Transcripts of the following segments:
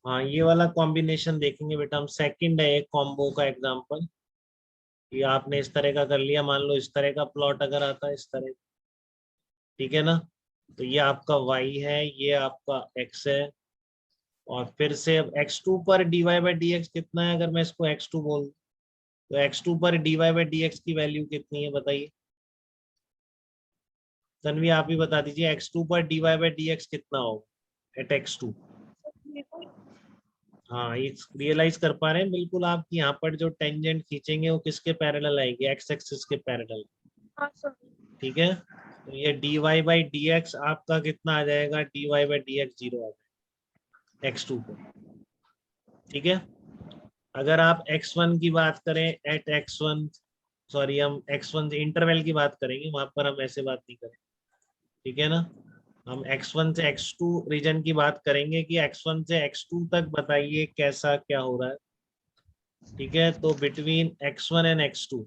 हाँ ये वाला कॉम्बिनेशन देखेंगे बेटा हम। सेकंड है एक कॉम्बो का एग्जांपल, ये आपने इस तरह का कर लिया, मान लो इस तरह का प्लॉट अगर आता है इस तरह, ठीक है ना। तो ये आपका y है, ये आपका x है, और फिर से अब x2 पर dy बाई डी एक्स कितना है, अगर मैं इसको x2 बोल दूं, तो x2 पर dy बाई डी एक्स की वैल्यू कितनी है बताइए। तन्वी आप ही बता दीजिए, x2 पर dy बाई डी एक्स कितना होगा एट x2। हाँ ये रियलाइज कर पा रहे हैं बिल्कुल आप कि यहाँ पर जो टेंजेंट खींचेंगे वो किसके पैरेलल आएगी, एक्स एक्सिस के पैरेलल। ठीक है, तो ये dy बाई डी एक्स आपका कितना आ जाएगा, dy बाई डी एक्स 0 आ जाएगा x2 पे। ठीक है, अगर आप x1 की बात करें एट x1, सॉरी हम x1 इंटरवल की बात करेंगे, वहां पर हम ऐसे बात नहीं करें। ठीक है ना, हम x1 से x2 रीजन की बात करेंगे कि x1 से x2 तक बताइए कैसा क्या हो रहा है। ठीक है, तो बिटवीन x1 एंड x2,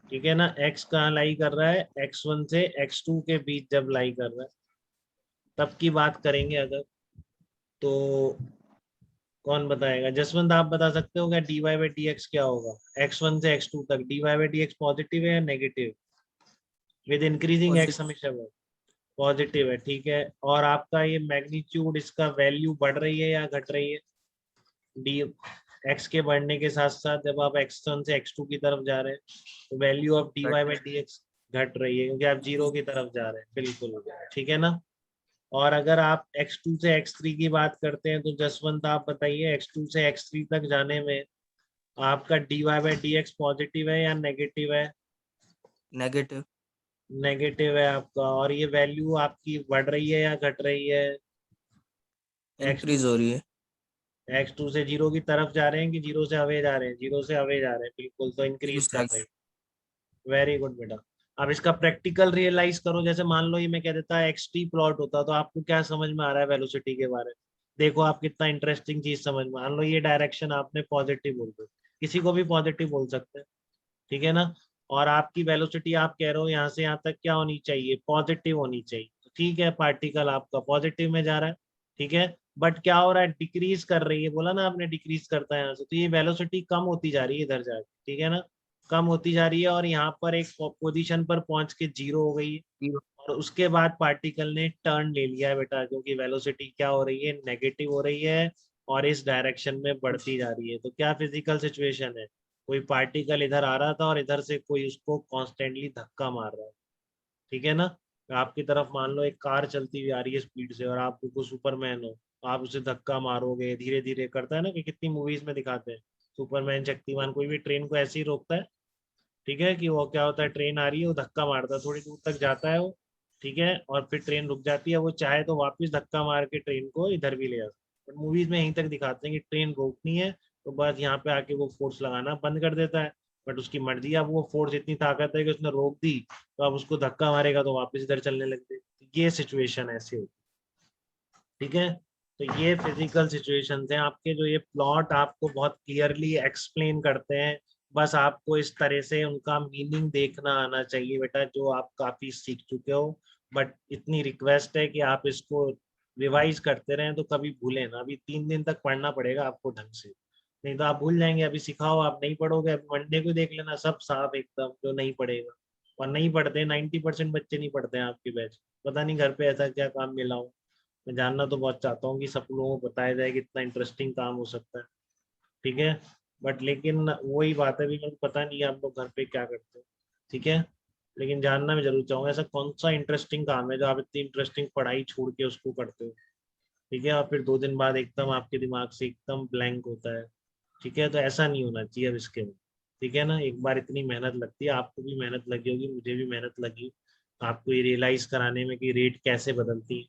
ठीक है ना, x कहाँ लाई कर रहा है, x1 से x2 के बीच जब लाई कर रहा है तब की बात करेंगे अगर, तो कौन बताएगा, जसवंत आप बता सकते हो क्या dy बाई डी एक्स क्या होगा x1 से x2 तक, dy by D x positive है या नेगेटिव, विद इंक्रीजिंग एक्स हमेशा पॉजिटिव है। ठीक है, और आपका ये मैग्नीट्यूड इसका वैल्यू बढ़ रही है या घट रही है, डी एक्स के बढ़ने के साथ साथ जब आप x1 से x2 की तरफ जा रहे हैं तो value of dy by D x घट रही है क्योंकि आप जीरो की तरफ जा रहे हैं, बिल्कुल। ठीक है ना, और अगर आप x2 से x3 की बात करते हैं तो जसवंत आप बताइए x2 से x3 तक जाने में आपका dy by D x positive है या नेगेटिव है, नेगेटिव। नेगेटिव है आपका, और ये वैल्यू आपकी बढ़ रही है या घट रही है, इंक्रीज हो रही है। x2 से जीरो की तरफ जा रहे हैं कि जीरो से अवे जा रहे हैं, जीरो से अवे जा रहे हैं, बिल्कुल, तो जीरो इंक्रीज से कर आगे। रहे हैं। वेरी गुड बेटा। अब इसका प्रैक्टिकल रियलाइज करो, जैसे मान लो ये मैं कह देता एक्स टी प्लॉट होता तो आपको क्या समझ में आ रहा है वेलोसिटी के बारे में, देखो आप कितना इंटरेस्टिंग चीज समझ में, मान लो ये डायरेक्शन आपने पॉजिटिव बोल दो, किसी को भी पॉजिटिव बोल सकते हैं। ठीक है ना, और आपकी वेलोसिटी आप कह रहे हो यहाँ से यहाँ तक क्या होनी चाहिए, पॉजिटिव होनी चाहिए। तो ठीक है, पार्टिकल आपका पॉजिटिव में जा रहा है। ठीक है, बट क्या हो रहा है, डिक्रीज कर रही है, बोला ना आपने डिक्रीज करता है यहाँ से, तो ये वेलोसिटी कम होती जा रही है इधर जाके। ठीक है ना, कम होती जा रही है और यहाँ पर एक पोजीशन पर पहुंच के जीरो हो गई है, जीरो। और उसके बाद पार्टिकल ने टर्न ले लिया है बेटा, क्योंकि वेलोसिटी क्या हो रही है, नेगेटिव हो रही है और इस डायरेक्शन में बढ़ती जा रही है। तो क्या फिजिकल सिचुएशन है, कोई पार्टिकल इधर आ रहा था और इधर से कोई उसको कॉन्स्टेंटली धक्का मार रहा है। ठीक है ना, आपकी तरफ मान लो एक कार चलती हुई आ रही है स्पीड से और आप को सुपरमैन हो, आप उसे धक्का मारोगे, धीरे धीरे करता है ना, कि कितनी मूवीज में दिखाते हैं, सुपरमैन शक्तिमान कोई भी ट्रेन को ऐसे ही रोकता है। ठीक है, कि वो क्या होता है, ट्रेन आ रही है वो धक्का मारता है, थोड़ी दूर तक जाता है वो, ठीक है, और फिर ट्रेन रुक जाती है, वो चाहे तो वापस धक्का मार के ट्रेन को इधर भी ले जाता है। बट मूवीज में यहीं तक दिखाते हैं कि ट्रेन रोकनी है तो बस यहाँ पे आके वो फोर्स लगाना बंद कर देता है, बट उसकी मर्जी, अब वो फोर्स इतनी ताकत है कि उसने रोक दी, तो अब उसको धक्का मारेगा तो वापस इधर चलने लग गए। ये सिचुएशन ऐसे होती है। ठीक है, तो ये फिजिकल सिचुएशंस हैं आपके, जो ये प्लॉट आपको बहुत क्लियरली एक्सप्लेन करते हैं। बस आपको इस तरह से उनका मीनिंग देखना आना चाहिए बेटा, जो आप काफी सीख चुके हो। बट इतनी रिक्वेस्ट है कि आप इसको रिवाइज करते रहें, तो कभी भूलें ना, अभी 3 दिन तक पढ़ना पड़ेगा आपको ढंग से, नहीं तो आप भूल जाएंगे। अभी सिखाओ, आप नहीं पढ़ोगे, अभी मंडे को देख लेना सब साफ एकदम, जो नहीं पढ़ेगा। और नहीं पढ़ते, 90% बच्चे नहीं पढ़ते हैं आपके बैच, पता नहीं घर पे ऐसा क्या काम मिला हो। मैं जानना तो बहुत चाहता हूँ कि सब लोगों को बताया जाए कि इतना इंटरेस्टिंग काम हो सकता है। ठीक है, बट लेकिन वही बात है, भी मेरे को पता नहीं है आप लोग घर पे क्या करते हो। ठीक है, लेकिन जानना मैं जरूर चाहूंगा ऐसा कौन सा इंटरेस्टिंग काम है जो आप इतनी इंटरेस्टिंग पढ़ाई छोड़ के उसको करते हो। ठीक है, और फिर 2 दिन बाद एकदम आपके दिमाग से एकदम ब्लैंक होता है। ठीक है, तो ऐसा नहीं होना चाहिए अब इसके में। ठीक है ना, एक बार इतनी मेहनत लगती है, आपको भी मेहनत लगी होगी, मुझे भी मेहनत लगी आपको ये रियलाइज कराने में कि रेट कैसे बदलती है।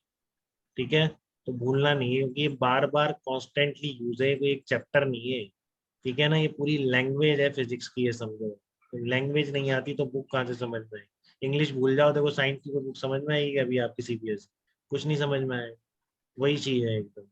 ठीक है, तो भूलना नहीं है क्योंकि ये बार बार कॉन्स्टेंटली यूज है, कोई एक चैप्टर नहीं है। ठीक है ना, ये पूरी लैंग्वेज है फिजिक्स की, ये समझो। तो लैंग्वेज नहीं आती तो बुक कहाँ से समझ में आएगी, इंग्लिश भूल जाओ, देखो साइंस की कोई बुक समझ में आएगी अभी आपकी सीबीएसई, कुछ नहीं समझ में आएगा, वही चीज है एकदम।